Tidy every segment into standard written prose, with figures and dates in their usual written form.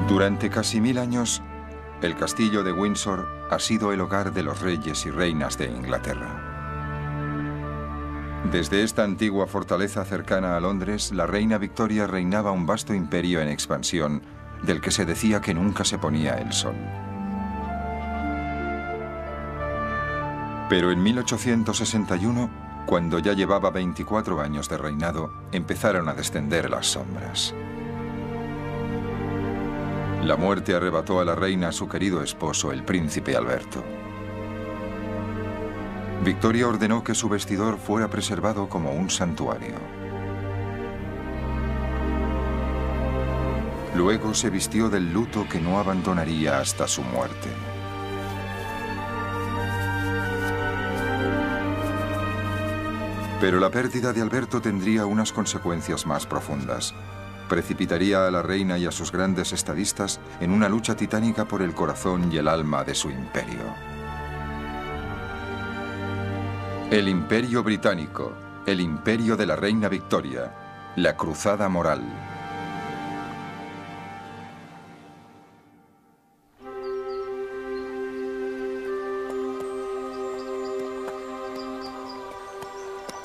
Durante casi 1000 años, el castillo de Windsor ha sido el hogar de los reyes y reinas de Inglaterra. Desde esta antigua fortaleza cercana a Londres, la reina Victoria reinaba un vasto imperio en expansión, del que se decía que nunca se ponía el sol. Pero en 1861, cuando ya llevaba 24 años de reinado, empezaron a descender las sombras. La muerte arrebató a la reina a su querido esposo, el príncipe Alberto. Victoria ordenó que su vestidor fuera preservado como un santuario. Luego se vistió del luto que no abandonaría hasta su muerte. Pero la pérdida de Alberto tendría unas consecuencias más profundas. Precipitaría a la reina y a sus grandes estadistas en una lucha titánica por el corazón y el alma de su imperio. El Imperio Británico, el imperio de la reina Victoria, la cruzada moral.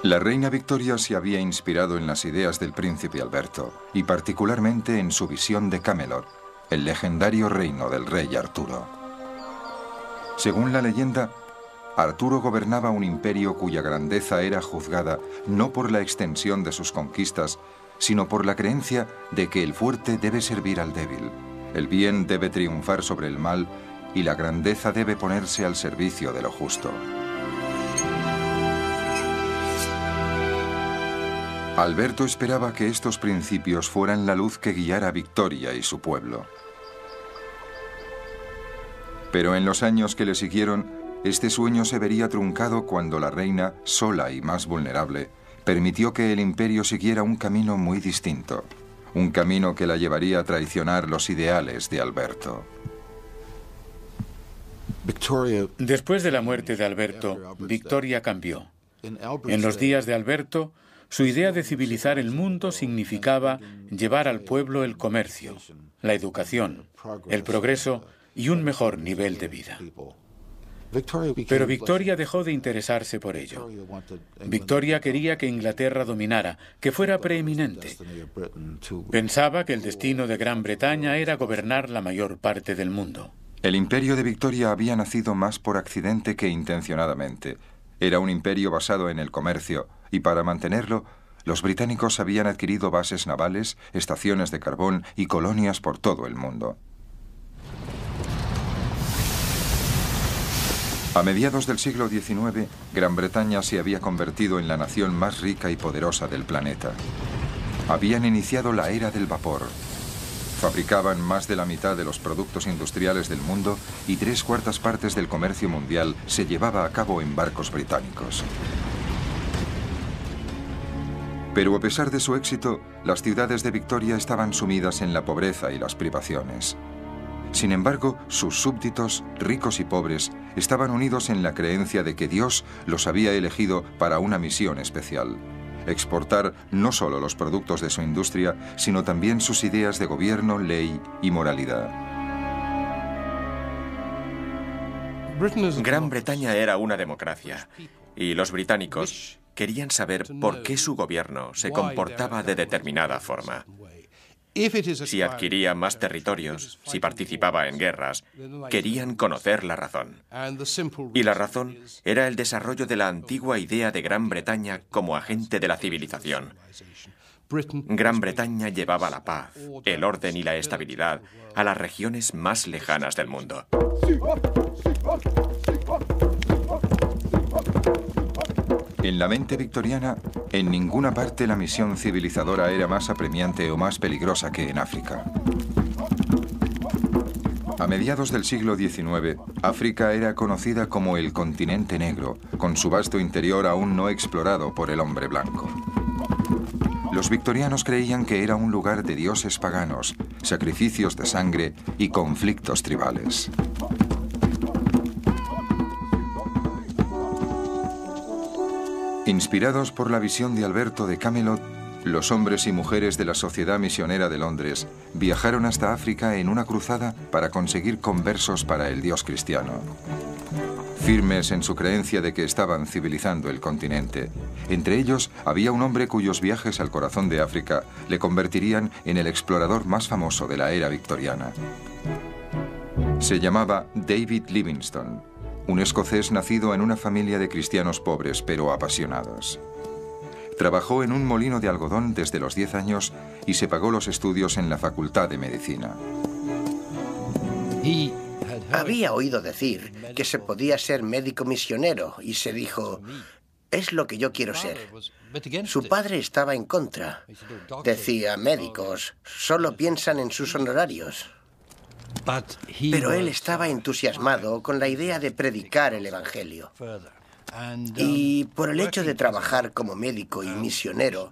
La reina Victoria se había inspirado en las ideas del príncipe Alberto, y particularmente en su visión de Camelot, el legendario reino del rey Arturo. Según la leyenda, Arturo gobernaba un imperio cuya grandeza era juzgada no por la extensión de sus conquistas, sino por la creencia de que el fuerte debe servir al débil, el bien debe triunfar sobre el mal y la grandeza debe ponerse al servicio de lo justo. Alberto esperaba que estos principios fueran la luz que guiara a Victoria y su pueblo. Pero en los años que le siguieron, este sueño se vería truncado cuando la reina, sola y más vulnerable, permitió que el imperio siguiera un camino muy distinto, un camino que la llevaría a traicionar los ideales de Alberto. Después de la muerte de Alberto, Victoria cambió. En los días de Alberto, su idea de civilizar el mundo significaba llevar al pueblo el comercio, la educación, el progreso y un mejor nivel de vida. Pero Victoria dejó de interesarse por ello. Victoria quería que Inglaterra dominara, que fuera preeminente. Pensaba que el destino de Gran Bretaña era gobernar la mayor parte del mundo. El imperio de Victoria había nacido más por accidente que intencionadamente. Era un imperio basado en el comercio, y para mantenerlo, los británicos habían adquirido bases navales, estaciones de carbón y colonias por todo el mundo. A mediados del siglo XIX, Gran Bretaña se había convertido en la nación más rica y poderosa del planeta. Habían iniciado la era del vapor. Fabricaban más de la mitad de los productos industriales del mundo y 3/4 partes del comercio mundial se llevaba a cabo en barcos británicos. Pero a pesar de su éxito, las ciudades de Victoria estaban sumidas en la pobreza y las privaciones. Sin embargo, sus súbditos, ricos y pobres, estaban unidos en la creencia de que Dios los había elegido para una misión especial: exportar no solo los productos de su industria, sino también sus ideas de gobierno, ley y moralidad. Gran Bretaña era una democracia, y los británicos querían saber por qué su gobierno se comportaba de determinada forma. Si adquiría más territorios, si participaba en guerras, querían conocer la razón. Y la razón era el desarrollo de la antigua idea de Gran Bretaña como agente de la civilización. Gran Bretaña llevaba la paz, el orden y la estabilidad a las regiones más lejanas del mundo. En la mente victoriana, en ninguna parte la misión civilizadora era más apremiante o más peligrosa que en África. A mediados del siglo XIX, África era conocida como el continente negro, con su vasto interior aún no explorado por el hombre blanco. Los victorianos creían que era un lugar de dioses paganos, sacrificios de sangre y conflictos tribales. Inspirados por la visión de Alberto de Camelot, los hombres y mujeres de la Sociedad Misionera de Londres viajaron hasta África en una cruzada para conseguir conversos para el Dios cristiano. Firmes en su creencia de que estaban civilizando el continente. Entre ellos había un hombre cuyos viajes al corazón de África le convertirían en el explorador más famoso de la era victoriana. Se llamaba David Livingstone, un escocés nacido en una familia de cristianos pobres pero apasionados. Trabajó en un molino de algodón desde los 10 años y se pagó los estudios en la Facultad de Medicina. Había oído decir que se podía ser médico misionero y se dijo, es lo que yo quiero ser. Su padre estaba en contra. Decía, médicos, solo piensan en sus honorarios. Pero él estaba entusiasmado con la idea de predicar el Evangelio. Y por el hecho de trabajar como médico y misionero,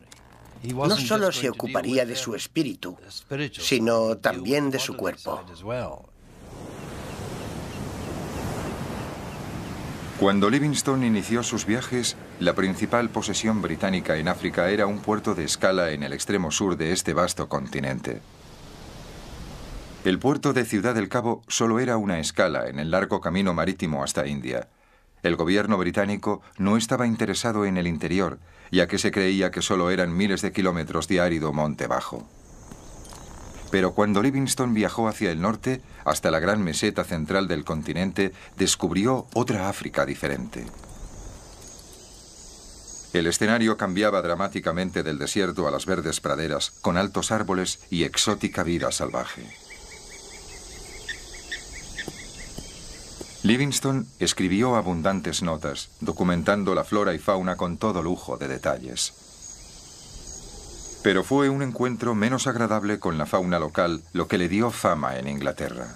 no solo se ocuparía de su espíritu, sino también de su cuerpo. Cuando Livingstone inició sus viajes, la principal posesión británica en África era un puerto de escala en el extremo sur de este vasto continente. El puerto de Ciudad del Cabo solo era una escala en el largo camino marítimo hasta India. El gobierno británico no estaba interesado en el interior, ya que se creía que solo eran miles de kilómetros de árido monte bajo. Pero cuando Livingstone viajó hacia el norte, hasta la gran meseta central del continente, descubrió otra África diferente. El escenario cambiaba dramáticamente del desierto a las verdes praderas, con altos árboles y exótica vida salvaje. Livingstone escribió abundantes notas, documentando la flora y fauna con todo lujo de detalles. Pero fue un encuentro menos agradable con la fauna local lo que le dio fama en Inglaterra.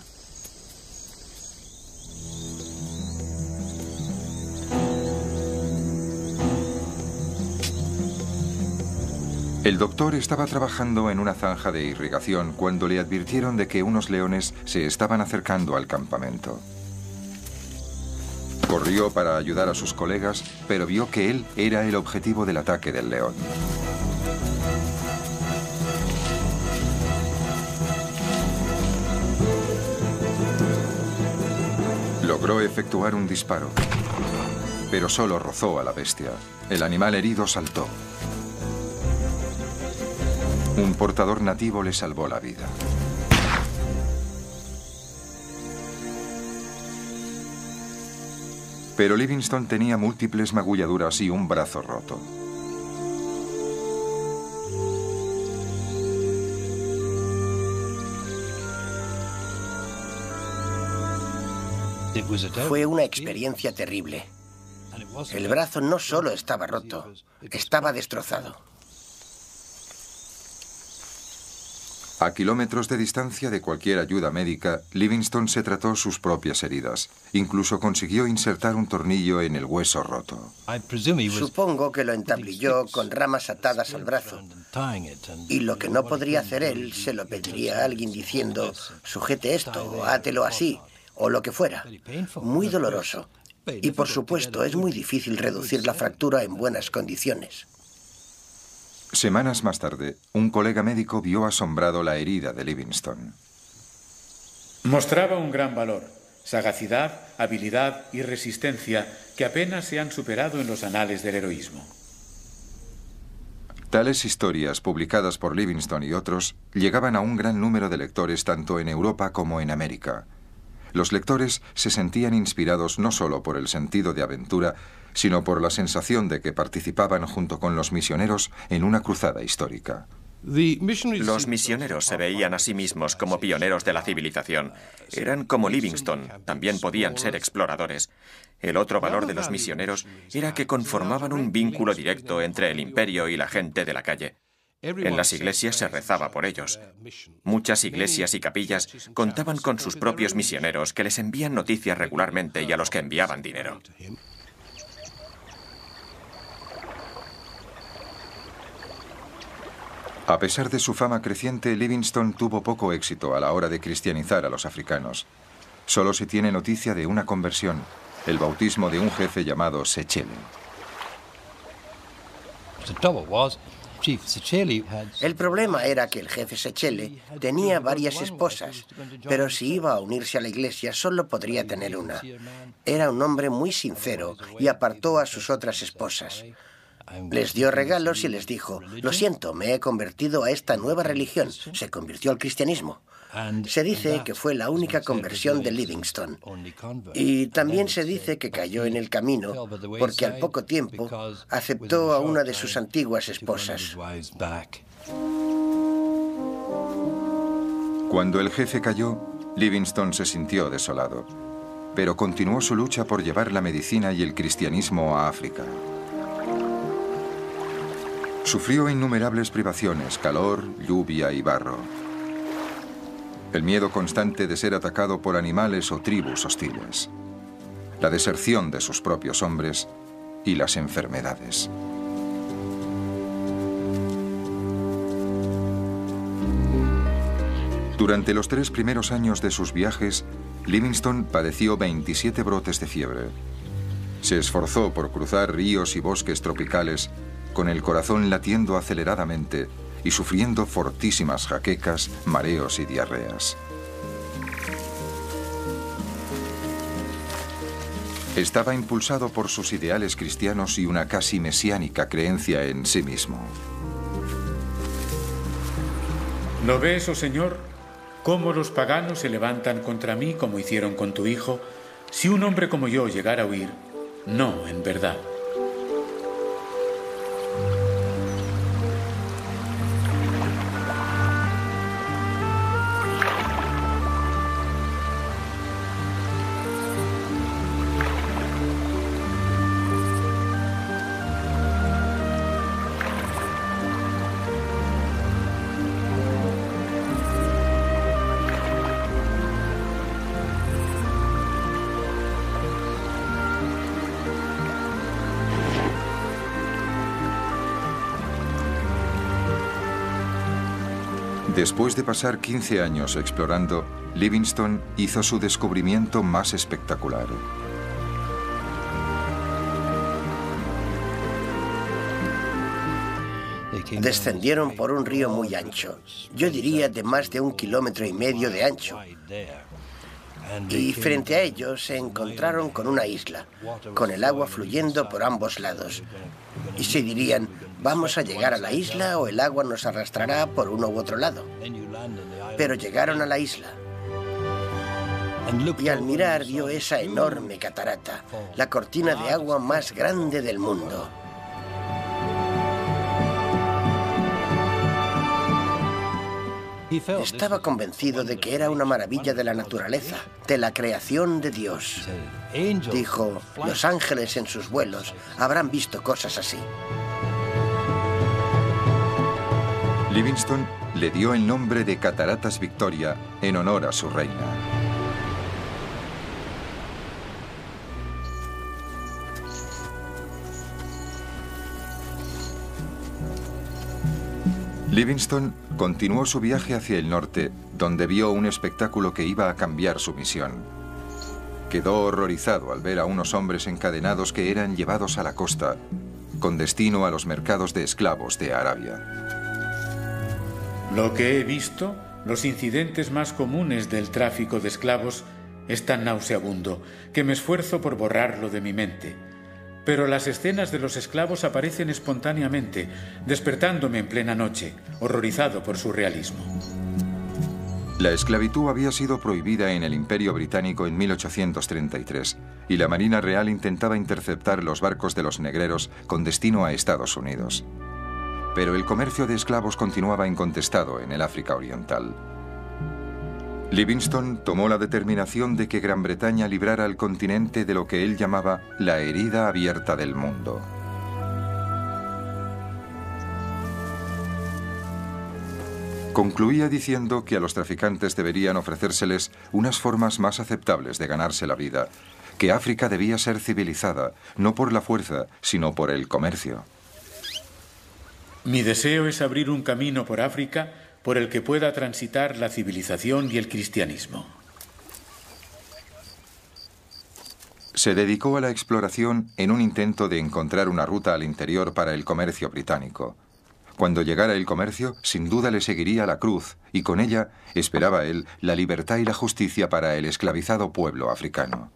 El doctor estaba trabajando en una zanja de irrigación cuando le advirtieron de que unos leones se estaban acercando al campamento. Corrió para ayudar a sus colegas, pero vio que él era el objetivo del ataque del león. Logró efectuar un disparo, pero solo rozó a la bestia. El animal herido saltó. Un portador nativo le salvó la vida. Pero Livingstone tenía múltiples magulladuras y un brazo roto. Fue una experiencia terrible. El brazo no solo estaba roto, estaba destrozado. A kilómetros de distancia de cualquier ayuda médica, Livingstone se trató sus propias heridas. Incluso consiguió insertar un tornillo en el hueso roto. Supongo que lo entablilló con ramas atadas al brazo. Y lo que no podría hacer él, se lo pediría a alguien diciendo, sujete esto, átelo así, o lo que fuera. Muy doloroso. Y por supuesto, es muy difícil reducir la fractura en buenas condiciones. Semanas más tarde, un colega médico vio asombrado la herida de Livingstone. Mostraba un gran valor, sagacidad, habilidad y resistencia que apenas se han superado en los anales del heroísmo. Tales historias, publicadas por Livingstone y otros, llegaban a un gran número de lectores tanto en Europa como en América. Los lectores se sentían inspirados no solo por el sentido de aventura, sino por la sensación de que participaban junto con los misioneros en una cruzada histórica. Los misioneros se veían a sí mismos como pioneros de la civilización. Eran como Livingstone, también podían ser exploradores. El otro valor de los misioneros era que conformaban un vínculo directo entre el imperio y la gente de la calle. En las iglesias se rezaba por ellos. Muchas iglesias y capillas contaban con sus propios misioneros que les envían noticias regularmente y a los que enviaban dinero. A pesar de su fama creciente, Livingstone tuvo poco éxito a la hora de cristianizar a los africanos. Solo se tiene noticia de una conversión, el bautismo de un jefe llamado Sechele. El problema era que el jefe Sechele tenía varias esposas, pero si iba a unirse a la iglesia solo podría tener una. Era un hombre muy sincero y apartó a sus otras esposas. Les dio regalos y les dijo: lo siento, me he convertido a esta nueva religión. Se convirtió al cristianismo. Se dice que fue la única conversión de Livingstone. Y también se dice que cayó en el camino porque al poco tiempo aceptó a una de sus antiguas esposas. Cuando el jefe cayó, Livingstone se sintió desolado, pero continuó su lucha por llevar la medicina y el cristianismo a África. Sufrió innumerables privaciones, calor, lluvia y barro. El miedo constante de ser atacado por animales o tribus hostiles, la deserción de sus propios hombres y las enfermedades. Durante los 3 primeros años de sus viajes, Livingstone padeció 27 brotes de fiebre. Se esforzó por cruzar ríos y bosques tropicales con el corazón latiendo aceleradamente y sufriendo fortísimas jaquecas, mareos y diarreas. Estaba impulsado por sus ideales cristianos y una casi mesiánica creencia en sí mismo. ¿No ves, oh Señor, cómo los paganos se levantan contra mí como hicieron con tu hijo? Si un hombre como yo llegara a huir, no, en verdad. Después de pasar 15 años explorando, Livingstone hizo su descubrimiento más espectacular. Descendieron por un río muy ancho, yo diría de más de 1,5 kilómetros de ancho. Y frente a ellos se encontraron con una isla, con el agua fluyendo por ambos lados. Y se dirían: vamos a llegar a la isla o el agua nos arrastrará por uno u otro lado. Pero llegaron a la isla. Y al mirar vio esa enorme catarata, la cortina de agua más grande del mundo. Estaba convencido de que era una maravilla de la naturaleza, de la creación de Dios. Dijo: los ángeles en sus vuelos habrán visto cosas así. Livingstone le dio el nombre de Cataratas Victoria en honor a su reina. Livingstone continuó su viaje hacia el norte, donde vio un espectáculo que iba a cambiar su misión. Quedó horrorizado al ver a unos hombres encadenados que eran llevados a la costa, con destino a los mercados de esclavos de Arabia. Lo que he visto, los incidentes más comunes del tráfico de esclavos, es tan nauseabundo que me esfuerzo por borrarlo de mi mente. Pero las escenas de los esclavos aparecen espontáneamente, despertándome en plena noche, horrorizado por su realismo. La esclavitud había sido prohibida en el Imperio Británico en 1833 y la Marina Real intentaba interceptar los barcos de los negreros con destino a Estados Unidos. Pero el comercio de esclavos continuaba incontestado en el África Oriental. Livingstone tomó la determinación de que Gran Bretaña librara al continente de lo que él llamaba la herida abierta del mundo. Concluía diciendo que a los traficantes deberían ofrecérseles unas formas más aceptables de ganarse la vida, que África debía ser civilizada, no por la fuerza, sino por el comercio. Mi deseo es abrir un camino por África por el que pueda transitar la civilización y el cristianismo. Se dedicó a la exploración en un intento de encontrar una ruta al interior para el comercio británico. Cuando llegara el comercio, sin duda le seguiría la cruz, y con ella esperaba él la libertad y la justicia para el esclavizado pueblo africano.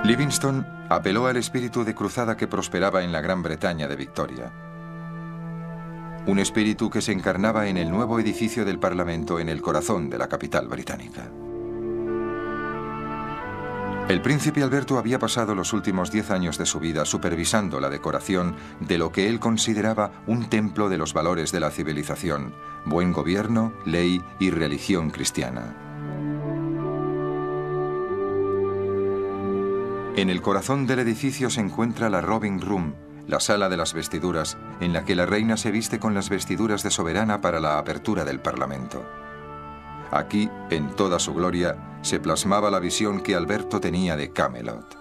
Livingstone apeló al espíritu de cruzada que prosperaba en la Gran Bretaña de Victoria. Un espíritu que se encarnaba en el nuevo edificio del Parlamento en el corazón de la capital británica. El príncipe Alberto había pasado los últimos 10 años de su vida supervisando la decoración de lo que él consideraba un templo de los valores de la civilización, buen gobierno, ley y religión cristiana. En el corazón del edificio se encuentra la Robing Room, la sala de las vestiduras, en la que la reina se viste con las vestiduras de soberana para la apertura del Parlamento. Aquí, en toda su gloria, se plasmaba la visión que Alberto tenía de Camelot.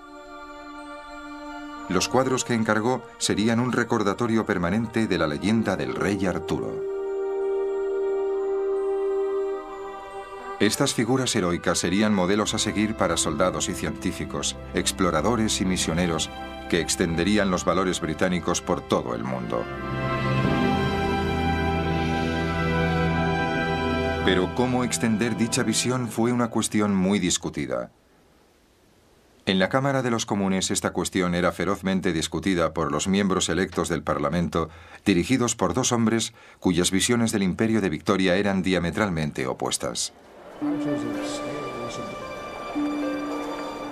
Los cuadros que encargó serían un recordatorio permanente de la leyenda del rey Arturo. Estas figuras heroicas serían modelos a seguir para soldados y científicos, exploradores y misioneros que extenderían los valores británicos por todo el mundo. Pero cómo extender dicha visión fue una cuestión muy discutida. En la Cámara de los Comunes esta cuestión era ferozmente discutida por los miembros electos del Parlamento, dirigidos por dos hombres cuyas visiones del Imperio de Victoria eran diametralmente opuestas.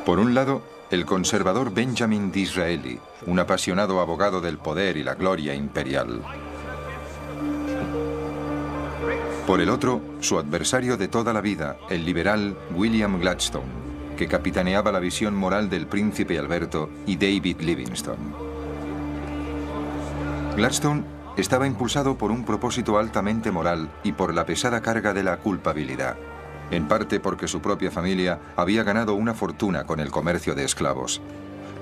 Por un lado, el conservador Benjamin Disraeli, un apasionado abogado del poder y la gloria imperial. Por el otro, su adversario de toda la vida, el liberal William Gladstone, que capitaneaba la visión moral del príncipe Alberto y David Livingstone. Gladstone estaba impulsado por un propósito altamente moral y por la pesada carga de la culpabilidad, en parte porque su propia familia había ganado una fortuna con el comercio de esclavos.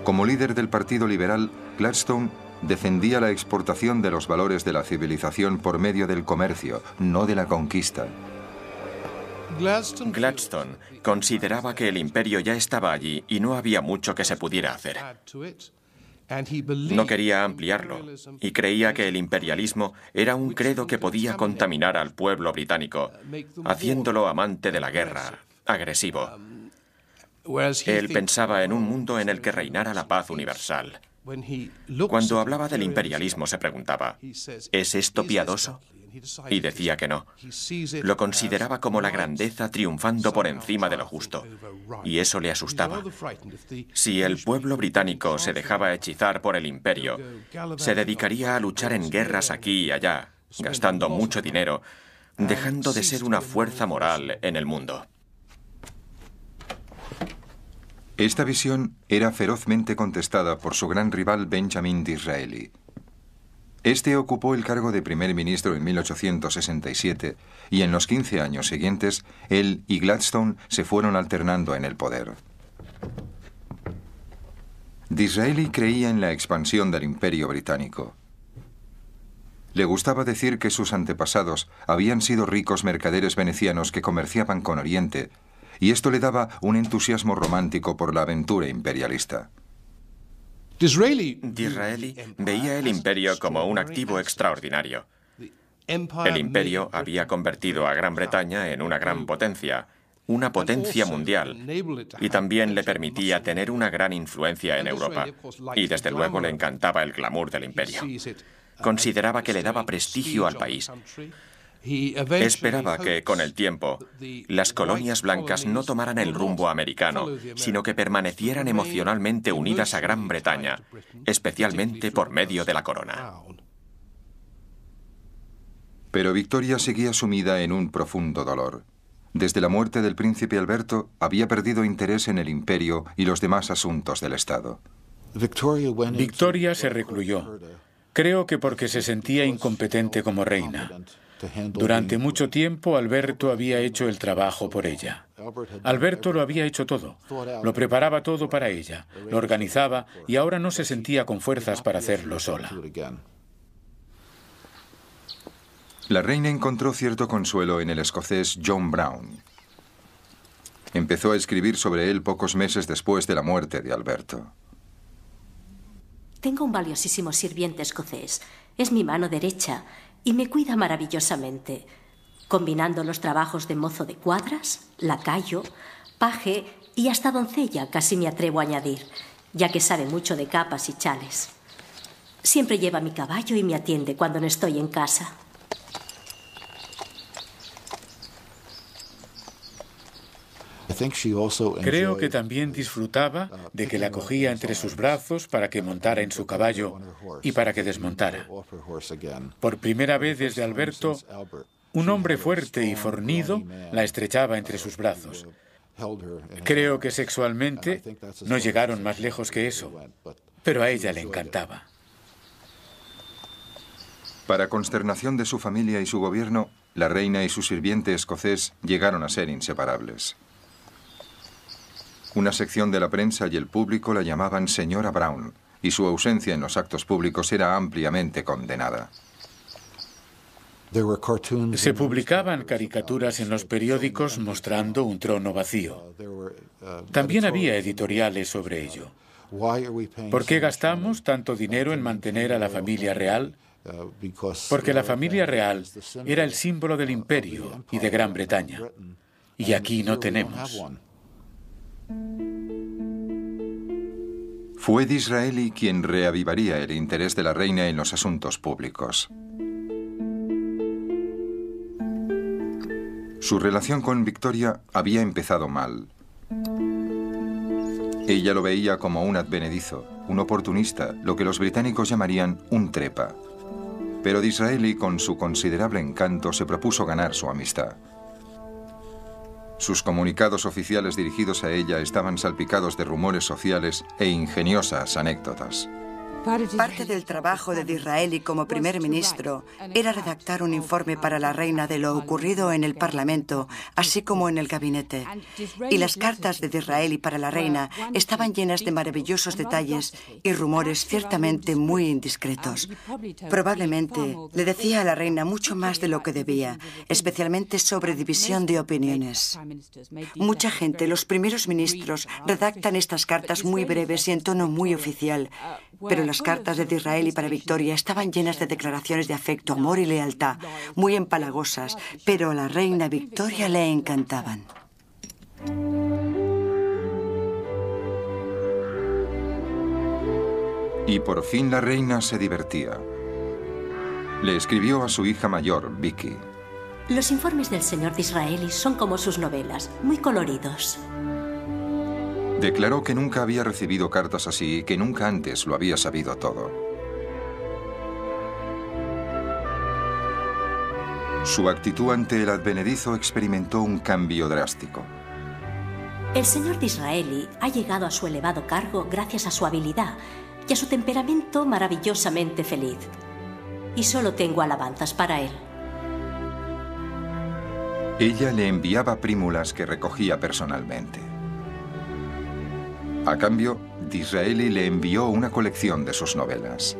Como líder del Partido Liberal, Gladstone defendía la exportación de los valores de la civilización por medio del comercio, no de la conquista. Gladstone consideraba que el imperio ya estaba allí y no había mucho que se pudiera hacer. No quería ampliarlo y creía que el imperialismo era un credo que podía contaminar al pueblo británico, haciéndolo amante de la guerra, agresivo. Él pensaba en un mundo en el que reinara la paz universal. Cuando hablaba del imperialismo se preguntaba, ¿es esto piadoso? Y decía que no. Lo consideraba como la grandeza triunfando por encima de lo justo. Y eso le asustaba. Si el pueblo británico se dejaba hechizar por el imperio, se dedicaría a luchar en guerras aquí y allá, gastando mucho dinero, dejando de ser una fuerza moral en el mundo. Esta visión era ferozmente contestada por su gran rival Benjamin Disraeli. Este ocupó el cargo de primer ministro en 1867 y en los 15 años siguientes, él y Gladstone se fueron alternando en el poder. Disraeli creía en la expansión del imperio británico. Le gustaba decir que sus antepasados habían sido ricos mercaderes venecianos que comerciaban con Oriente, y esto le daba un entusiasmo romántico por la aventura imperialista. Disraeli veía el imperio como un activo extraordinario. El imperio había convertido a Gran Bretaña en una gran potencia, una potencia mundial, y también le permitía tener una gran influencia en Europa. Y desde luego le encantaba el glamour del imperio. Consideraba que le daba prestigio al país. Esperaba que, con el tiempo, las colonias blancas no tomaran el rumbo americano, sino que permanecieran emocionalmente unidas a Gran Bretaña, especialmente por medio de la corona. Pero Victoria seguía sumida en un profundo dolor. Desde la muerte del príncipe Alberto, había perdido interés en el imperio y los demás asuntos del Estado. Victoria se recluyó. Creo que porque se sentía incompetente como reina. Durante mucho tiempo, Alberto había hecho el trabajo por ella. Alberto lo había hecho todo. Lo preparaba todo para ella, lo organizaba y ahora no se sentía con fuerzas para hacerlo sola. La reina encontró cierto consuelo en el escocés John Brown. Empezó a escribir sobre él pocos meses después de la muerte de Alberto. Tengo un valiosísimo sirviente escocés. Es mi mano derecha y me cuida maravillosamente, combinando los trabajos de mozo de cuadras, lacayo, paje y hasta doncella, casi me atrevo a añadir, ya que sabe mucho de capas y chales. Siempre lleva mi caballo y me atiende cuando no estoy en casa. Creo que también disfrutaba de que la cogía entre sus brazos para que montara en su caballo y para que desmontara. Por primera vez desde Alberto, un hombre fuerte y fornido la estrechaba entre sus brazos. Creo que sexualmente no llegaron más lejos que eso, pero a ella le encantaba. Para consternación de su familia y su gobierno, la reina y su sirviente escocés llegaron a ser inseparables. Una sección de la prensa y el público la llamaban señora Brown, y su ausencia en los actos públicos era ampliamente condenada. Se publicaban caricaturas en los periódicos mostrando un trono vacío. También había editoriales sobre ello. ¿Por qué gastamos tanto dinero en mantener a la familia real? Porque la familia real era el símbolo del imperio y de Gran Bretaña. Y aquí no tenemos. Fue Disraeli quien reavivaría el interés de la reina en los asuntos públicos. Su relación con Victoria había empezado mal. Ella lo veía como un advenedizo, un oportunista, lo que los británicos llamarían un trepa. Pero Disraeli, con su considerable encanto, se propuso ganar su amistad. Sus comunicados oficiales dirigidos a ella estaban salpicados de rumores sociales e ingeniosas anécdotas. Parte del trabajo de Disraeli como primer ministro era redactar un informe para la reina de lo ocurrido en el Parlamento, así como en el gabinete. Y las cartas de Disraeli para la reina estaban llenas de maravillosos detalles y rumores ciertamente muy indiscretos. Probablemente le decía a la reina mucho más de lo que debía, especialmente sobre división de opiniones. Mucha gente, los primeros ministros, redactan estas cartas muy breves y en tono muy oficial, pero las cartas de Disraeli para Victoria estaban llenas de declaraciones de afecto, amor y lealtad, muy empalagosas, pero a la reina Victoria le encantaban. Y por fin la reina se divertía. Le escribió a su hija mayor, Vicky. Los informes del señor Disraeli son como sus novelas, muy coloridos. Declaró que nunca había recibido cartas así y que nunca antes lo había sabido todo. Su actitud ante el advenedizo experimentó un cambio drástico. El señor Disraeli ha llegado a su elevado cargo gracias a su habilidad y a su temperamento maravillosamente feliz. Y solo tengo alabanzas para él. Ella le enviaba prímulas que recogía personalmente. A cambio, Disraeli le envió una colección de sus novelas.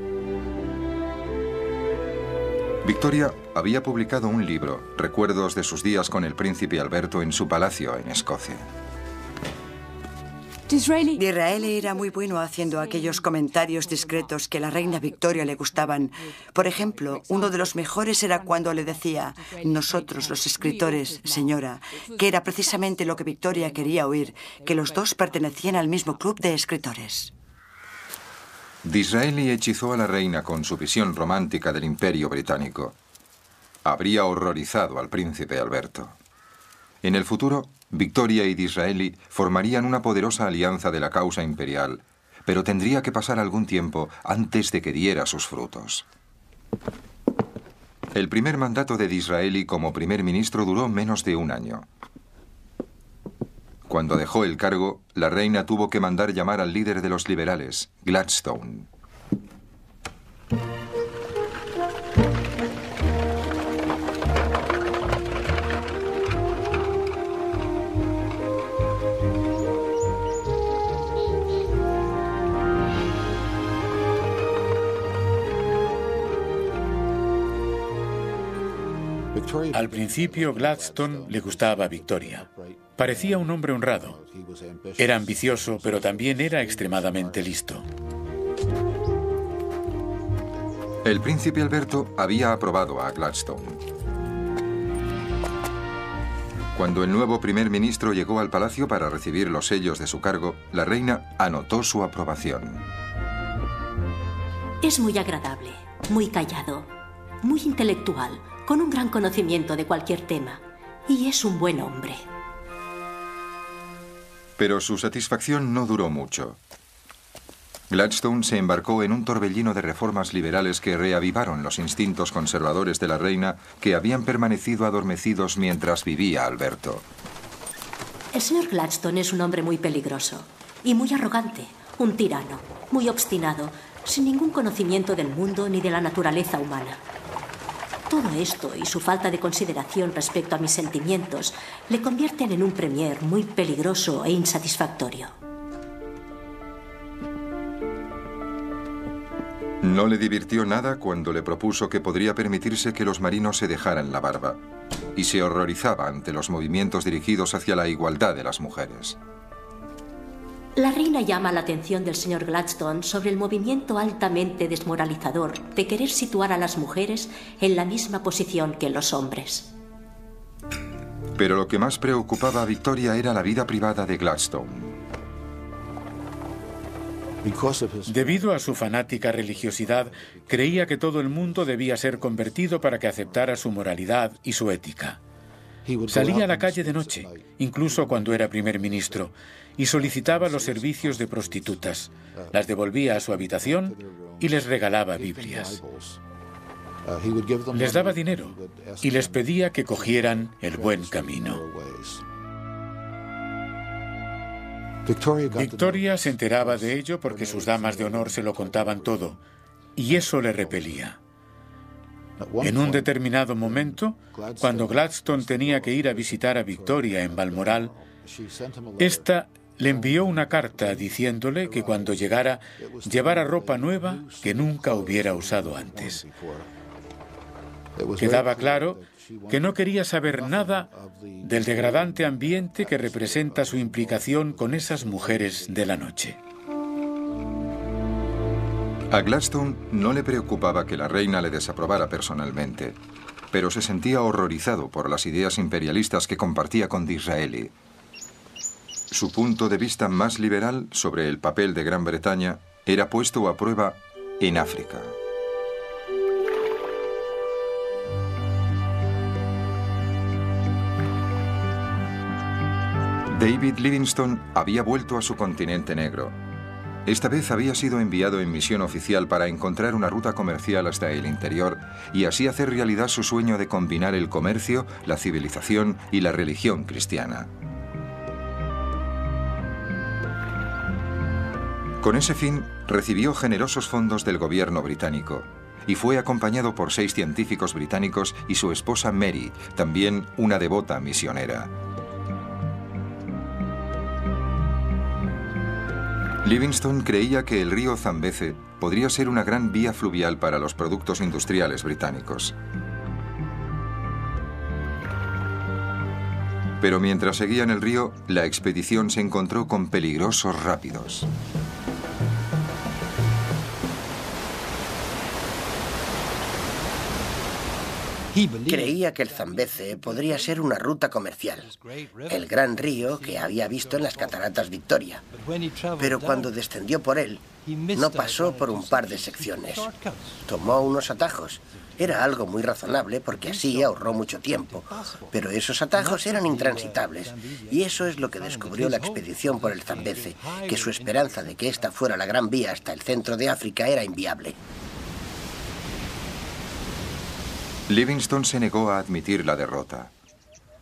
Victoria había publicado un libro, Recuerdos de sus días con el príncipe Alberto en su palacio en Escocia. Disraeli era muy bueno haciendo aquellos comentarios discretos que a la reina Victoria le gustaban. Por ejemplo, uno de los mejores era cuando le decía, nosotros los escritores, señora, que era precisamente lo que Victoria quería oír, que los dos pertenecían al mismo club de escritores. Disraeli hechizó a la reina con su visión romántica del imperio británico. Habría horrorizado al príncipe Alberto. En el futuro, Victoria y Disraeli formarían una poderosa alianza de la causa imperial, pero tendría que pasar algún tiempo antes de que diera sus frutos. El primer mandato de Disraeli como primer ministro duró menos de un año. Cuando dejó el cargo, la reina tuvo que mandar llamar al líder de los liberales, Gladstone. Al principio, Gladstone le gustaba a Victoria. Parecía un hombre honrado. Era ambicioso, pero también era extremadamente listo. El príncipe Alberto había aprobado a Gladstone. Cuando el nuevo primer ministro llegó al palacio para recibir los sellos de su cargo, la reina anotó su aprobación. Es muy agradable, muy callado, muy intelectual, con un gran conocimiento de cualquier tema. Y es un buen hombre. Pero su satisfacción no duró mucho. Gladstone se embarcó en un torbellino de reformas liberales que reavivaron los instintos conservadores de la reina que habían permanecido adormecidos mientras vivía Alberto. El señor Gladstone es un hombre muy peligroso y muy arrogante, un tirano, muy obstinado, sin ningún conocimiento del mundo ni de la naturaleza humana. Todo esto y su falta de consideración respecto a mis sentimientos le convierten en un premier muy peligroso e insatisfactorio. No le divirtió nada cuando le propuso que podría permitirse que los marinos se dejaran la barba, y se horrorizaba ante los movimientos dirigidos hacia la igualdad de las mujeres. La reina llama la atención del señor Gladstone sobre el movimiento altamente desmoralizador de querer situar a las mujeres en la misma posición que los hombres. Pero lo que más preocupaba a Victoria era la vida privada de Gladstone. Debido a su fanática religiosidad, creía que todo el mundo debía ser convertido para que aceptara su moralidad y su ética. Salía a la calle de noche, incluso cuando era primer ministro, y solicitaba los servicios de prostitutas. Las devolvía a su habitación y les regalaba Biblias. Les daba dinero y les pedía que cogieran el buen camino. Victoria se enteraba de ello porque sus damas de honor se lo contaban todo, y eso le repelía. En un determinado momento, cuando Gladstone tenía que ir a visitar a Victoria en Balmoral, esta le envió una carta diciéndole que cuando llegara llevara ropa nueva que nunca hubiera usado antes. Quedaba claro que no quería saber nada del degradante ambiente que representa su implicación con esas mujeres de la noche. A Gladstone no le preocupaba que la reina le desaprobara personalmente, pero se sentía horrorizado por las ideas imperialistas que compartía con Disraeli. Su punto de vista más liberal sobre el papel de Gran Bretaña era puesto a prueba en África. David Livingstone había vuelto a su continente negro. Esta vez había sido enviado en misión oficial para encontrar una ruta comercial hasta el interior y así hacer realidad su sueño de combinar el comercio, la civilización y la religión cristiana. Con ese fin, recibió generosos fondos del gobierno británico y fue acompañado por 6 científicos británicos y su esposa Mary, también una devota misionera. Livingstone creía que el río Zambeze podría ser una gran vía fluvial para los productos industriales británicos. Pero mientras seguían el río, la expedición se encontró con peligrosos rápidos. Creía que el Zambeze podría ser una ruta comercial, el gran río que había visto en las cataratas Victoria. Pero cuando descendió por él, no pasó por un par de secciones. Tomó unos atajos. Era algo muy razonable porque así ahorró mucho tiempo. Pero esos atajos eran intransitables. Y eso es lo que descubrió la expedición por el Zambeze, que su esperanza de que esta fuera la gran vía hasta el centro de África era inviable. Livingstone se negó a admitir la derrota.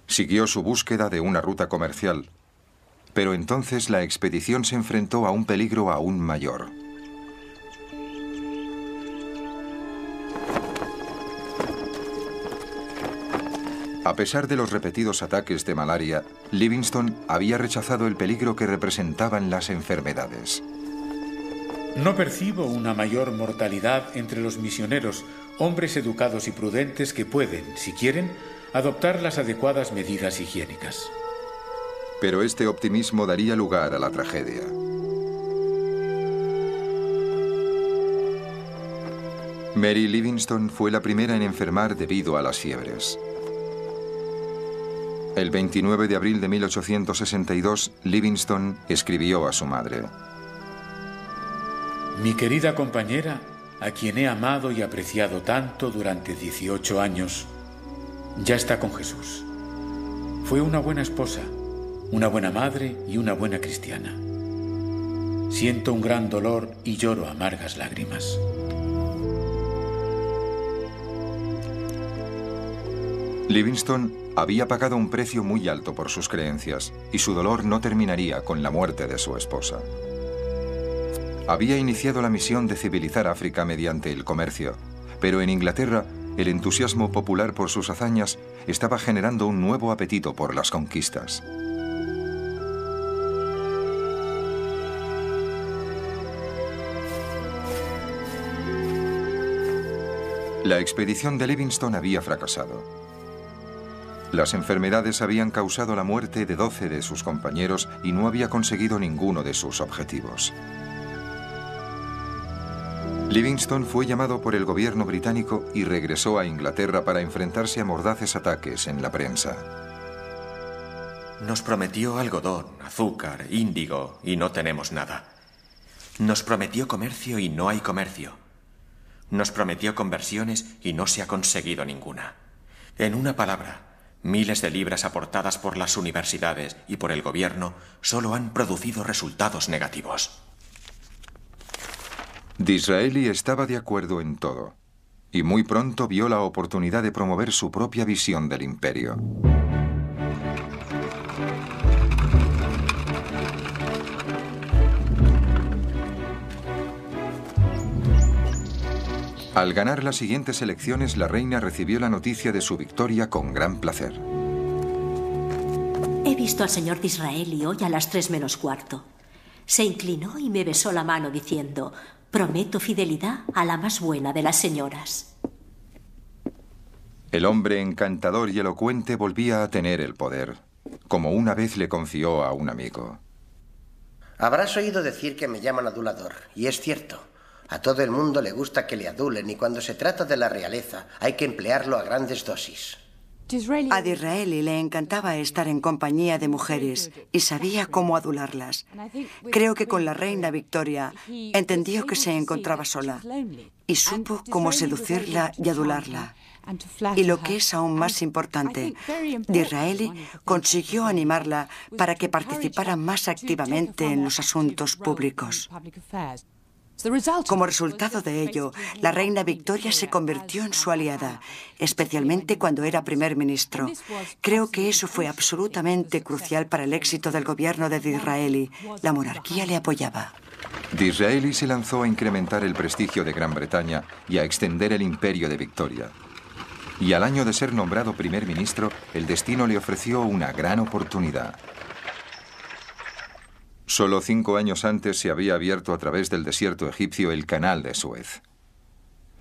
Siguió su búsqueda de una ruta comercial, pero entonces la expedición se enfrentó a un peligro aún mayor. A pesar de los repetidos ataques de malaria, Livingstone había rechazado el peligro que representaban las enfermedades. No percibo una mayor mortalidad entre los misioneros, hombres educados y prudentes que pueden, si quieren, adoptar las adecuadas medidas higiénicas. Pero este optimismo daría lugar a la tragedia. Mary Livingstone fue la primera en enfermar debido a las fiebres. El 29 de abril de 1862, Livingstone escribió a su madre: Mi querida compañera, a quien he amado y apreciado tanto durante 18 años, ya está con Jesús. Fue una buena esposa, una buena madre y una buena cristiana. Siento un gran dolor y lloro amargas lágrimas. Livingstone había pagado un precio muy alto por sus creencias y su dolor no terminaría con la muerte de su esposa. Había iniciado la misión de civilizar África mediante el comercio, pero en Inglaterra el entusiasmo popular por sus hazañas estaba generando un nuevo apetito por las conquistas. La expedición de Livingstone había fracasado. Las enfermedades habían causado la muerte de 12 de sus compañeros y no había conseguido ninguno de sus objetivos. Livingstone fue llamado por el gobierno británico y regresó a Inglaterra para enfrentarse a mordaces ataques en la prensa. Nos prometió algodón, azúcar, índigo y no tenemos nada. Nos prometió comercio y no hay comercio. Nos prometió conversiones y no se ha conseguido ninguna. En una palabra, miles de libras aportadas por las universidades y por el gobierno solo han producido resultados negativos. Disraeli estaba de acuerdo en todo, y muy pronto vio la oportunidad de promover su propia visión del imperio. Al ganar las siguientes elecciones, la reina recibió la noticia de su victoria con gran placer. He visto al señor Disraeli hoy a las 3 menos cuarto. Se inclinó y me besó la mano diciendo: prometo fidelidad a la más buena de las señoras. El hombre encantador y elocuente volvía a tener el poder, como una vez le confió a un amigo. Habrás oído decir que me llaman adulador, y es cierto. A todo el mundo le gusta que le adulen y cuando se trata de la realeza hay que emplearlo a grandes dosis. A Disraeli le encantaba estar en compañía de mujeres y sabía cómo adularlas. Creo que con la reina Victoria entendió que se encontraba sola y supo cómo seducirla y adularla. Y lo que es aún más importante, Disraeli consiguió animarla para que participara más activamente en los asuntos públicos. Como resultado de ello, la reina Victoria se convirtió en su aliada, especialmente cuando era primer ministro. Creo que eso fue absolutamente crucial para el éxito del gobierno de Disraeli. La monarquía le apoyaba. Disraeli se lanzó a incrementar el prestigio de Gran Bretaña y a extender el imperio de Victoria. Y al año de ser nombrado primer ministro, el destino le ofreció una gran oportunidad. Solo 5 años antes se había abierto a través del desierto egipcio el Canal de Suez.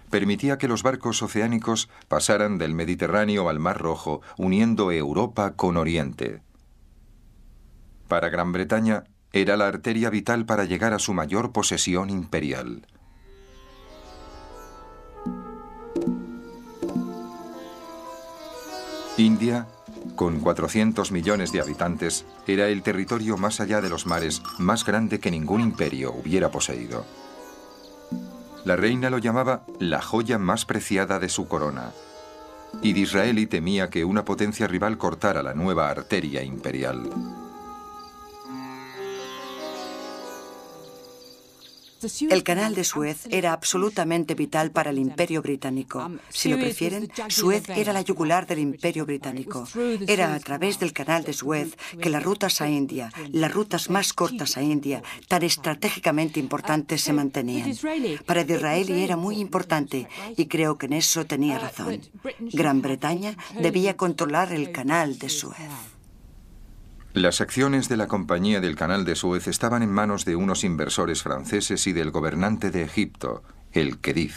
Permitía que los barcos oceánicos pasaran del Mediterráneo al Mar Rojo, uniendo Europa con Oriente. Para Gran Bretaña, era la arteria vital para llegar a su mayor posesión imperial. India, con 400 millones de habitantes, era el territorio más allá de los mares más grande que ningún imperio hubiera poseído. La reina lo llamaba la joya más preciada de su corona, y Disraeli temía que una potencia rival cortara la nueva arteria imperial. El Canal de Suez era absolutamente vital para el Imperio Británico. Si lo prefieren, Suez era la yugular del Imperio Británico. Era a través del Canal de Suez que las rutas a India, las rutas más cortas a India, tan estratégicamente importantes, se mantenían. Para Disraeli era muy importante y creo que en eso tenía razón. Gran Bretaña debía controlar el Canal de Suez. Las acciones de la Compañía del Canal de Suez estaban en manos de unos inversores franceses y del gobernante de Egipto, el Khedive.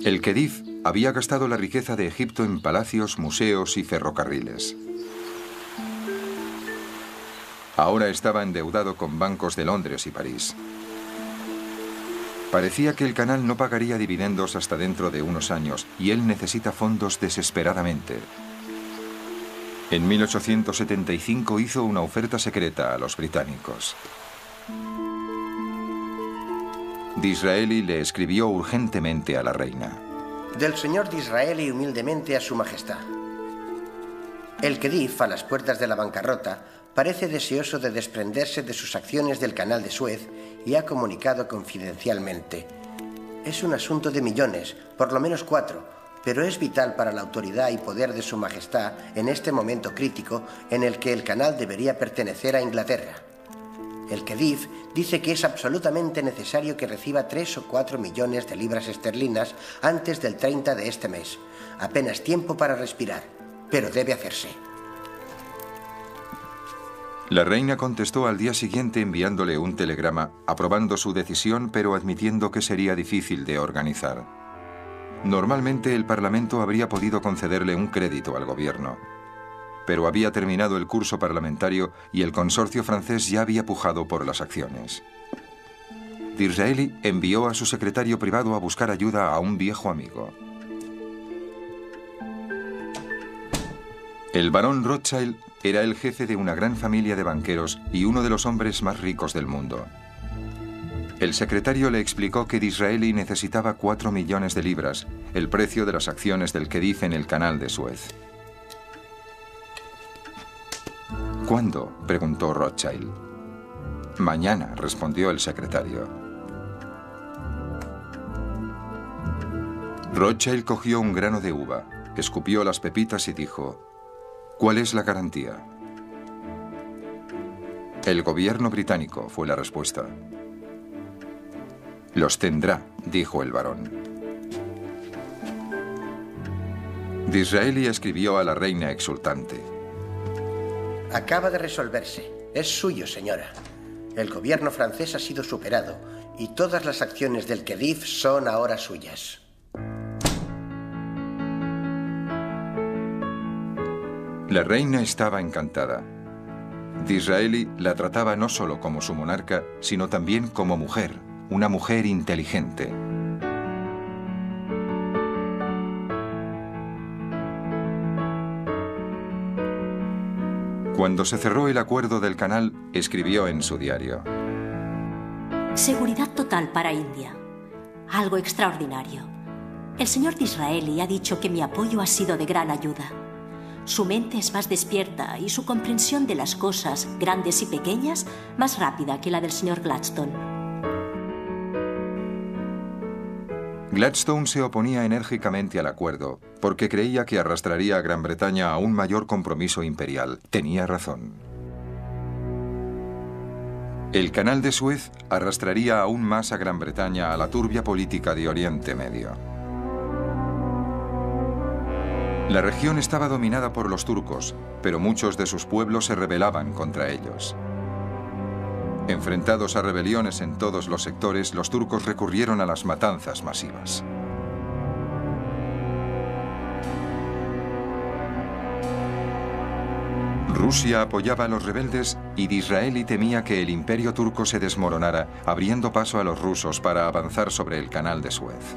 El Khedive había gastado la riqueza de Egipto en palacios, museos y ferrocarriles. Ahora estaba endeudado con bancos de Londres y París. Parecía que el canal no pagaría dividendos hasta dentro de unos años y él necesita fondos desesperadamente. En 1875 hizo una oferta secreta a los británicos. Disraeli le escribió urgentemente a la reina. Del señor Disraeli humildemente a su majestad. El Khedive, a las puertas de la bancarrota, parece deseoso de desprenderse de sus acciones del Canal de Suez y ha comunicado confidencialmente: es un asunto de millones, por lo menos 4, pero es vital para la autoridad y poder de su majestad en este momento crítico en el que el canal debería pertenecer a Inglaterra. El Khedive dice que es absolutamente necesario que reciba 3 o 4 millones de libras esterlinas antes del 30 de este mes. Apenas tiempo para respirar, pero debe hacerse. La reina contestó al día siguiente enviándole un telegrama aprobando su decisión, pero admitiendo que sería difícil de organizar. Normalmente el Parlamento habría podido concederle un crédito al gobierno, pero había terminado el curso parlamentario y el consorcio francés ya había pujado por las acciones. Disraeli envió a su secretario privado a buscar ayuda a un viejo amigo. El barón Rothschild era el jefe de una gran familia de banqueros y uno de los hombres más ricos del mundo. El secretario le explicó que Disraeli necesitaba 4 millones de libras, el precio de las acciones del Khedive en el Canal de Suez. ¿Cuándo?, preguntó Rothschild. Mañana, respondió el secretario. Rothschild cogió un grano de uva, escupió las pepitas y dijo: ¿cuál es la garantía? El gobierno británico, fue la respuesta. Los tendrá, dijo el barón. Disraeli escribió a la reina exultante: acaba de resolverse. Es suyo, señora. El gobierno francés ha sido superado y todas las acciones del Khedive son ahora suyas. La reina estaba encantada. Disraeli la trataba no solo como su monarca, sino también como mujer, una mujer inteligente. Cuando se cerró el acuerdo del canal, escribió en su diario: seguridad total para India. Algo extraordinario. El señor Disraeli ha dicho que mi apoyo ha sido de gran ayuda. Su mente es más despierta y su comprensión de las cosas, grandes y pequeñas, más rápida que la del señor Gladstone. Gladstone se oponía enérgicamente al acuerdo porque creía que arrastraría a Gran Bretaña a un mayor compromiso imperial. Tenía razón. El Canal de Suez arrastraría aún más a Gran Bretaña a la turbia política de Oriente Medio. La región estaba dominada por los turcos, pero muchos de sus pueblos se rebelaban contra ellos. Enfrentados a rebeliones en todos los sectores, los turcos recurrieron a las matanzas masivas. Rusia apoyaba a los rebeldes y Disraeli temía que el imperio turco se desmoronara, abriendo paso a los rusos para avanzar sobre el Canal de Suez.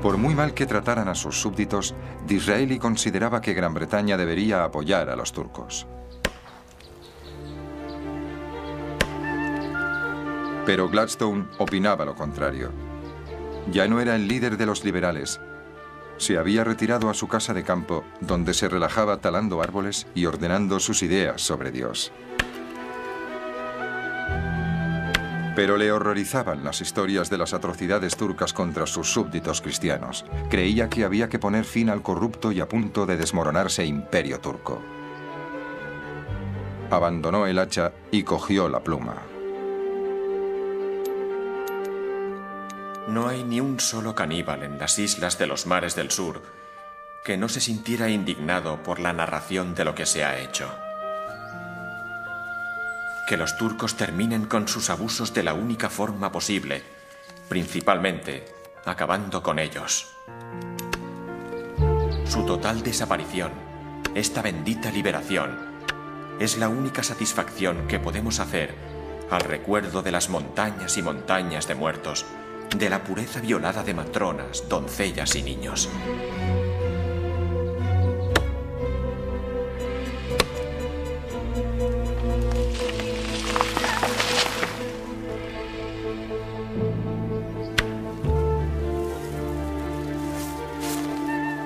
Por muy mal que trataran a sus súbditos, Disraeli consideraba que Gran Bretaña debería apoyar a los turcos. Pero Gladstone opinaba lo contrario. Ya no era el líder de los liberales. Se había retirado a su casa de campo, donde se relajaba talando árboles y ordenando sus ideas sobre Dios. Pero le horrorizaban las historias de las atrocidades turcas contra sus súbditos cristianos. Creía que había que poner fin al corrupto y a punto de desmoronarse imperio turco. Abandonó el hacha y cogió la pluma. No hay ni un solo caníbal en las islas de los mares del sur que no se sintiera indignado por la narración de lo que se ha hecho. Que los turcos terminen con sus abusos de la única forma posible, principalmente acabando con ellos. Su total desaparición, esta bendita liberación, es la única satisfacción que podemos hacer al recuerdo de las montañas y montañas de muertos, de la pureza violada de matronas, doncellas y niños.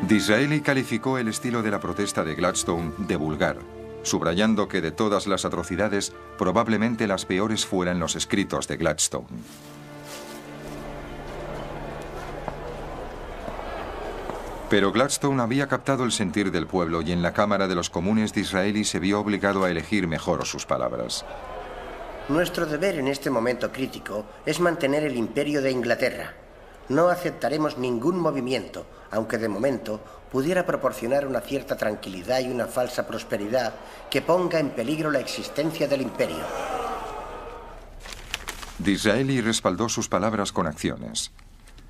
Disraeli calificó el estilo de la protesta de Gladstone de vulgar, subrayando que de todas las atrocidades, probablemente las peores fueran los escritos de Gladstone. Pero Gladstone había captado el sentir del pueblo y en la Cámara de los Comunes Disraeli se vio obligado a elegir mejor sus palabras. Nuestro deber en este momento crítico es mantener el imperio de Inglaterra. No aceptaremos ningún movimiento, aunque de momento pudiera proporcionar una cierta tranquilidad y una falsa prosperidad que ponga en peligro la existencia del imperio. Disraeli respaldó sus palabras con acciones.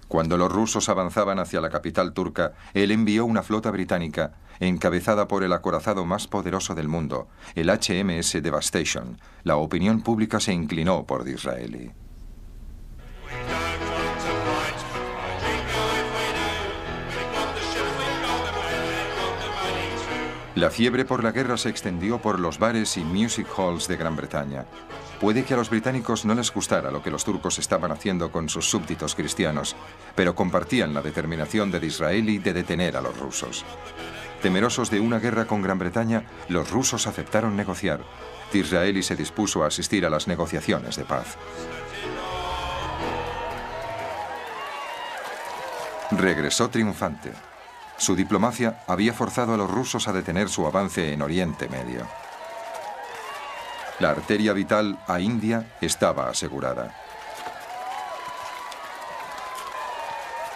Cuando los rusos avanzaban hacia la capital turca, él envió una flota británica encabezada por el acorazado más poderoso del mundo, el HMS Devastation. La opinión pública se inclinó por Disraeli. La fiebre por la guerra se extendió por los bares y music halls de Gran Bretaña. Puede que a los británicos no les gustara lo que los turcos estaban haciendo con sus súbditos cristianos, pero compartían la determinación de Disraeli de detener a los rusos. Temerosos de una guerra con Gran Bretaña, los rusos aceptaron negociar. Disraeli se dispuso a asistir a las negociaciones de paz. Regresó triunfante. Su diplomacia había forzado a los rusos a detener su avance en Oriente Medio. La arteria vital a India estaba asegurada.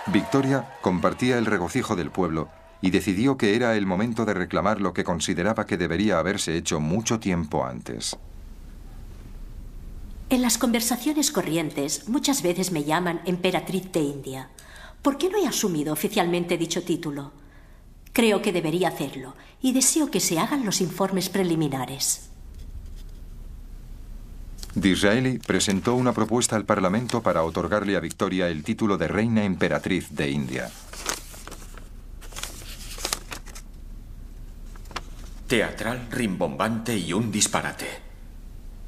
Victoria compartía el regocijo del pueblo y decidió que era el momento de reclamar lo que consideraba que debería haberse hecho mucho tiempo antes. En las conversaciones corrientes muchas veces me llaman emperatriz de India. ¿Por qué no he asumido oficialmente dicho título? Creo que debería hacerlo y deseo que se hagan los informes preliminares. Disraeli presentó una propuesta al Parlamento para otorgarle a Victoria el título de Reina Emperatriz de India. Teatral, rimbombante y un disparate.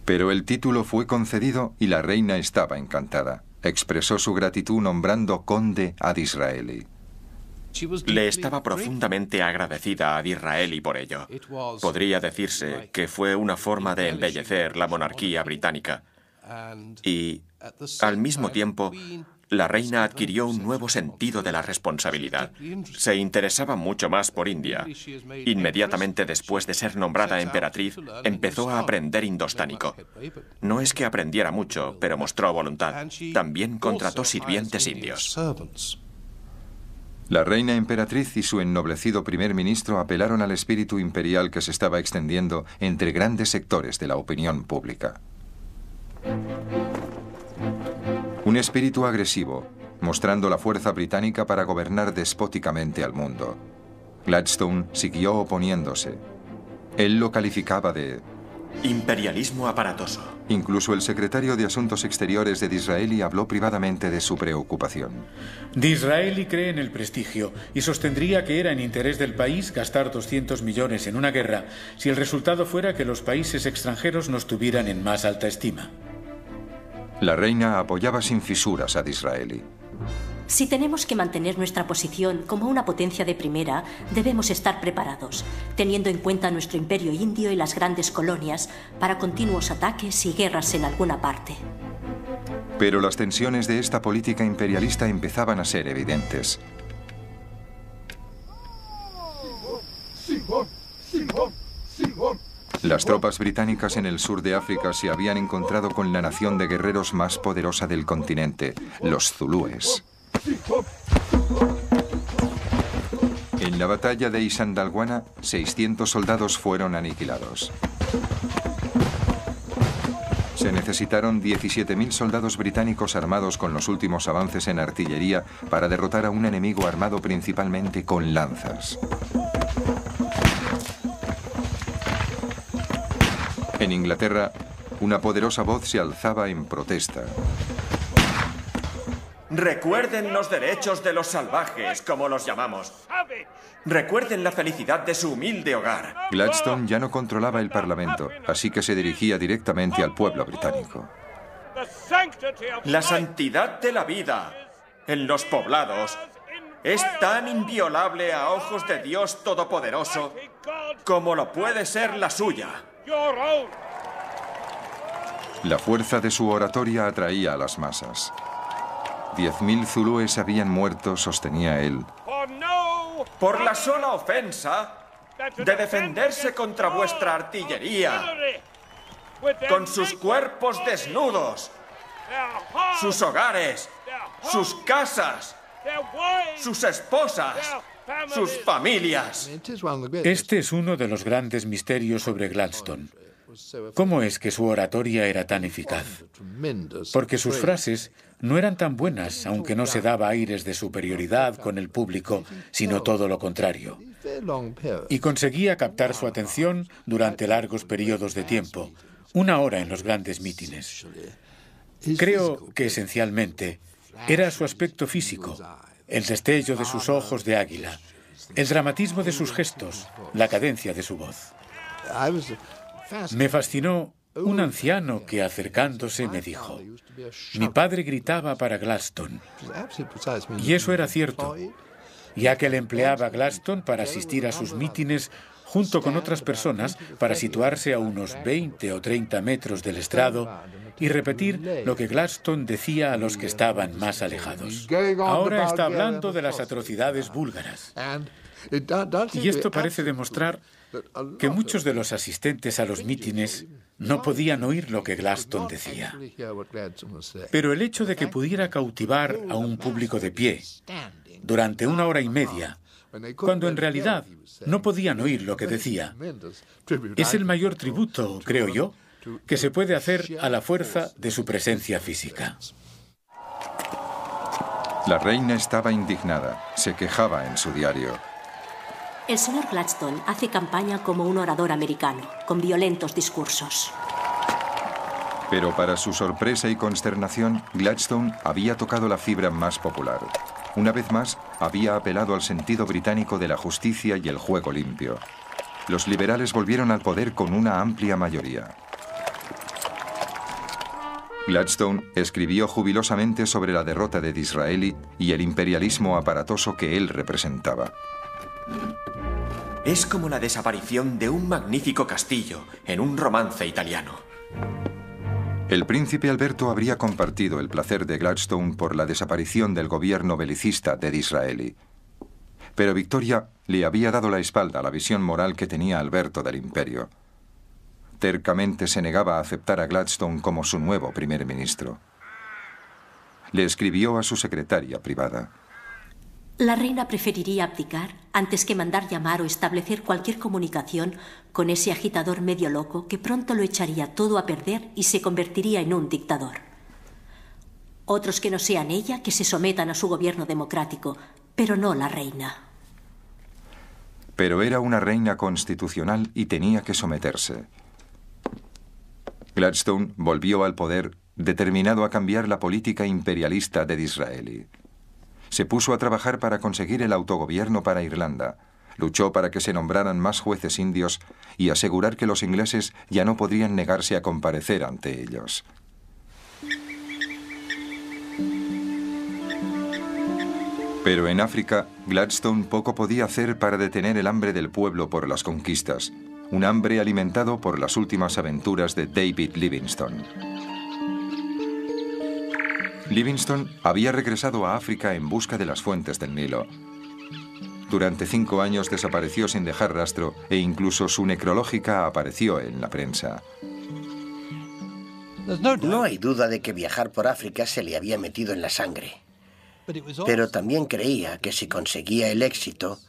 Pero el título fue concedido y la reina estaba encantada. Expresó su gratitud nombrando conde a Disraeli. Le estaba profundamente agradecida a Disraeli por ello. Podría decirse que fue una forma de embellecer la monarquía británica. Y, al mismo tiempo, la reina adquirió un nuevo sentido de la responsabilidad. Se interesaba mucho más por India. Inmediatamente después de ser nombrada emperatriz, empezó a aprender indostánico. No es que aprendiera mucho, pero mostró voluntad. También contrató sirvientes indios. La reina emperatriz y su ennoblecido primer ministro apelaron al espíritu imperial que se estaba extendiendo entre grandes sectores de la opinión pública. Un espíritu agresivo, mostrando la fuerza británica para gobernar despóticamente al mundo. Gladstone siguió oponiéndose. Él lo calificaba de imperialismo aparatoso. Incluso el secretario de Asuntos Exteriores de Disraeli habló privadamente de su preocupación. Disraeli cree en el prestigio y sostendría que era en interés del país gastar 200 millones en una guerra si el resultado fuera que los países extranjeros nos tuvieran en más alta estima. La reina apoyaba sin fisuras a Disraeli. Si tenemos que mantener nuestra posición como una potencia de primera, debemos estar preparados, teniendo en cuenta nuestro imperio indio y las grandes colonias para continuos ataques y guerras en alguna parte. Pero las tensiones de esta política imperialista empezaban a ser evidentes. Las tropas británicas en el sur de África se habían encontrado con la nación de guerreros más poderosa del continente, los zulúes. En En la batalla de Isandlwana, 600 soldados fueron aniquilados. Se necesitaron 17.000 soldados británicos armados con los últimos avances en artillería para derrotar a un enemigo armado principalmente con lanzas. En Inglaterra, una poderosa voz se alzaba en protesta. Recuerden los derechos de los salvajes, como los llamamos. Recuerden la felicidad de su humilde hogar. Gladstone ya no controlaba el Parlamento, así que se dirigía directamente al pueblo británico. La santidad de la vida en los poblados es tan inviolable a ojos de Dios Todopoderoso como lo puede ser la suya. La fuerza de su oratoria atraía a las masas. 10.000 zulúes habían muerto, sostenía él. Por la sola ofensa de defenderse contra vuestra artillería, con sus cuerpos desnudos, sus hogares, sus casas, sus esposas, sus familias. Este es uno de los grandes misterios sobre Gladstone. ¿Cómo es que su oratoria era tan eficaz? Porque sus frases no eran tan buenas, aunque no se daba aires de superioridad con el público, sino todo lo contrario. Y conseguía captar su atención durante largos periodos de tiempo, 1 hora en los grandes mítines. Creo que esencialmente era su aspecto físico, el destello de sus ojos de águila, el dramatismo de sus gestos, la cadencia de su voz. Me fascinó un anciano que, acercándose, me dijo: mi padre gritaba para Gladstone. Y eso era cierto, ya que él empleaba a Gladstone para asistir a sus mítines junto con otras personas para situarse a unos 20 o 30 metros del estrado y repetir lo que Gladstone decía a los que estaban más alejados. Ahora está hablando de las atrocidades búlgaras. Y esto parece demostrar que muchos de los asistentes a los mítines no podían oír lo que Gladstone decía. Pero el hecho de que pudiera cautivar a un público de pie durante 1 hora y media, cuando en realidad no podían oír lo que decía, es el mayor tributo, creo yo, que se puede hacer a la fuerza de su presencia física. La reina estaba indignada, se quejaba en su diario. El señor Gladstone hace campaña como un orador americano, con violentos discursos. Pero para su sorpresa y consternación, Gladstone había tocado la fibra más popular. Una vez más, había apelado al sentido británico de la justicia y el juego limpio. Los liberales volvieron al poder con una amplia mayoría. Gladstone escribió jubilosamente sobre la derrota de Disraeli y el imperialismo aparatoso que él representaba. Es como la desaparición de un magnífico castillo en un romance italiano. El príncipe Alberto habría compartido el placer de Gladstone por la desaparición del gobierno belicista de Disraeli. Pero Victoria le había dado la espalda a la visión moral que tenía Alberto del imperio. Tercamente se negaba a aceptar a Gladstone como su nuevo primer ministro. Le escribió a su secretaria privada: La reina preferiría abdicar antes que mandar llamar o establecer cualquier comunicación con ese agitador medio loco que pronto lo echaría todo a perder y se convertiría en un dictador. Otros que no sean ella, que se sometan a su gobierno democrático, pero no la reina. Pero era una reina constitucional y tenía que someterse. Gladstone volvió al poder determinado a cambiar la política imperialista de Disraeli. Se puso a trabajar para conseguir el autogobierno para Irlanda. Luchó para que se nombraran más jueces indios y asegurar que los ingleses ya no podrían negarse a comparecer ante ellos. Pero en África, Gladstone poco podía hacer para detener el hambre del pueblo por las conquistas, un hambre alimentado por las últimas aventuras de David Livingstone. Livingstone había regresado a África en busca de las fuentes del Nilo. Durante 5 años desapareció sin dejar rastro e incluso su necrológica apareció en la prensa. No hay duda de que viajar por África se le había metido en la sangre. Pero también creía que si conseguía el éxito,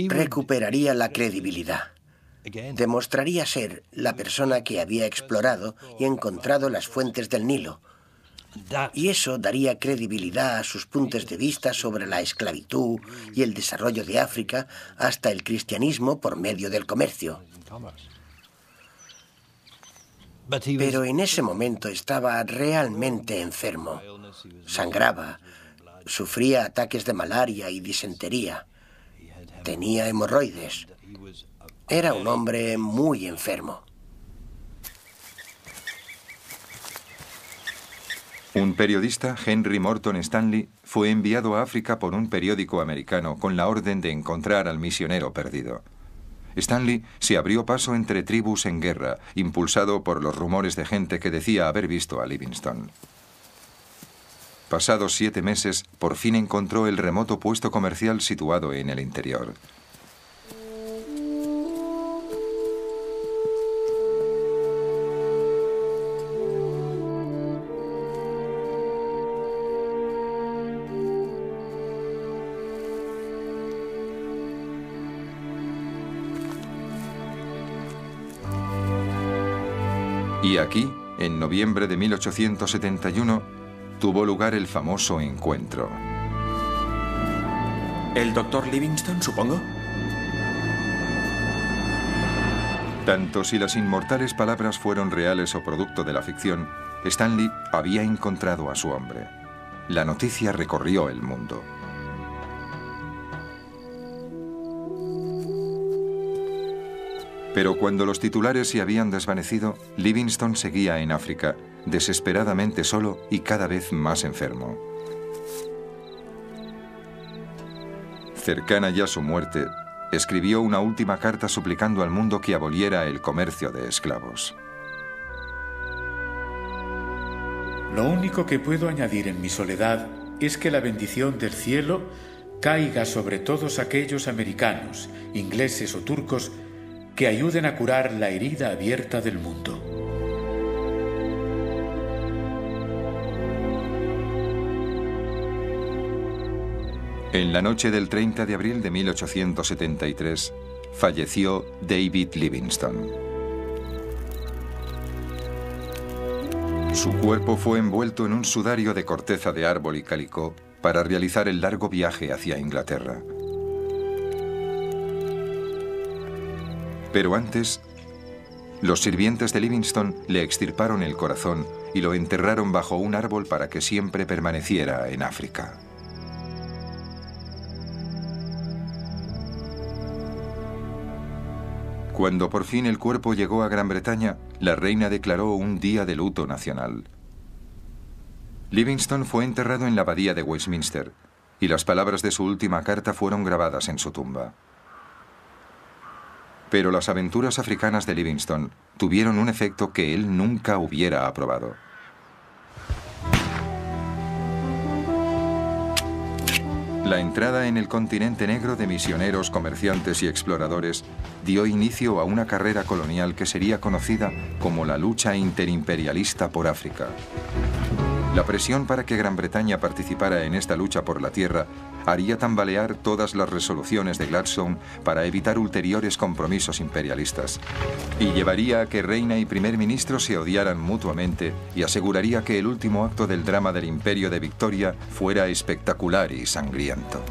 recuperaría la credibilidad. Demostraría ser la persona que había explorado y encontrado las fuentes del Nilo. Y eso daría credibilidad a sus puntos de vista sobre la esclavitud y el desarrollo de África hasta el cristianismo por medio del comercio. Pero en ese momento estaba realmente enfermo. Sangraba, sufría ataques de malaria y disentería. Tenía hemorroides. Era un hombre muy enfermo. Un periodista, Henry Morton Stanley, fue enviado a África por un periódico americano con la orden de encontrar al misionero perdido. Stanley se abrió paso entre tribus en guerra, impulsado por los rumores de gente que decía haber visto a Livingstone. Pasados 7 meses, por fin encontró el remoto puesto comercial situado en el interior. Y aquí, en noviembre de 1871, tuvo lugar el famoso encuentro. ¿El doctor Livingstone, supongo? Tanto si las inmortales palabras fueron reales o producto de la ficción, Stanley había encontrado a su hombre. La noticia recorrió el mundo. Pero cuando los titulares se habían desvanecido, Livingstone seguía en África, desesperadamente solo y cada vez más enfermo. Cercana ya a su muerte, escribió una última carta suplicando al mundo que aboliera el comercio de esclavos. Lo único que puedo añadir en mi soledad es que la bendición del cielo caiga sobre todos aquellos americanos, ingleses o turcos que ayuden a curar la herida abierta del mundo. En la noche del 30 de abril de 1873, falleció David Livingstone. Su cuerpo fue envuelto en un sudario de corteza de árbol y calicó para realizar el largo viaje hacia Inglaterra. Pero antes, los sirvientes de Livingstone le extirparon el corazón y lo enterraron bajo un árbol para que siempre permaneciera en África. Cuando por fin el cuerpo llegó a Gran Bretaña, la reina declaró un día de luto nacional. Livingstone fue enterrado en la abadía de Westminster y las palabras de su última carta fueron grabadas en su tumba. Pero las aventuras africanas de Livingstone tuvieron un efecto que él nunca hubiera aprobado. La entrada en el continente negro de misioneros, comerciantes y exploradores dio inicio a una carrera colonial que sería conocida como la lucha interimperialista por África. La presión para que Gran Bretaña participara en esta lucha por la tierra haría tambalear todas las resoluciones de Gladstone para evitar ulteriores compromisos imperialistas, y llevaría a que reina y primer ministro se odiaran mutuamente y aseguraría que el último acto del drama del Imperio de Victoria fuera espectacular y sangriento.